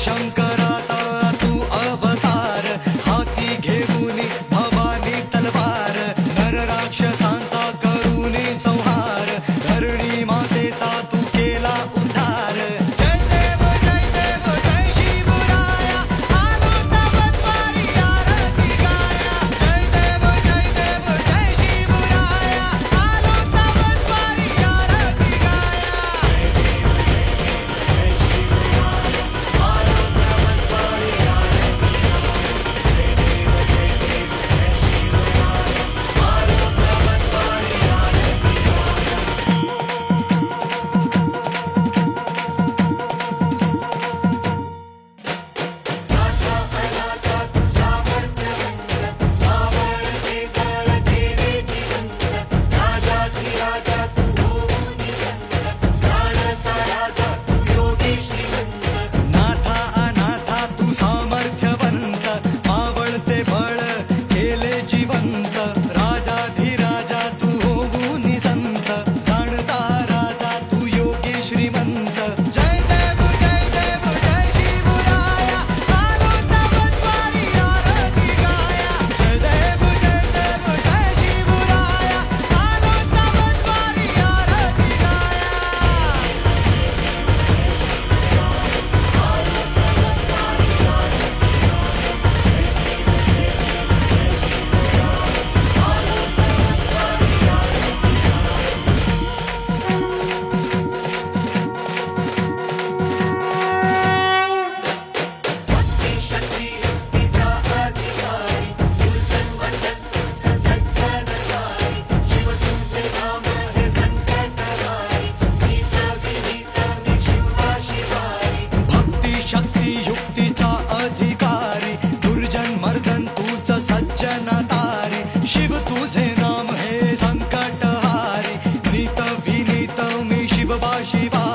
शंकराचा तू अवतार, हाती घेऊन भवानी तलवार, नर राक्षसांचा करूनी संहार, धरणी मातेचा तू केला उद्धार. जय देव जय शिवराया, आलो तवद्वारी आरती गाया. जय देव जय शिवराया, आलो तवद्वारी आरती गाया. नाथा अनाथा तू सामर्थ्यवंत, मावळते बळ केले जिवंत, राजाधिराजा तू होऊन संत, जाणता राजा तू योगी श्रीमंत. जय देव जय शिवराया, आलो तवद्वारी आरती गाया. जय देव जय शिवराया, आलो तवद्वारी आरती गाया. भक्ती शक्ती युक्तीचा अधिकारी, दुर्जन मर्दन तूच सज्जनतारी, शिव तुझे नाम हे संकटहारी, नीत विनीत मी शिवबा शिवा.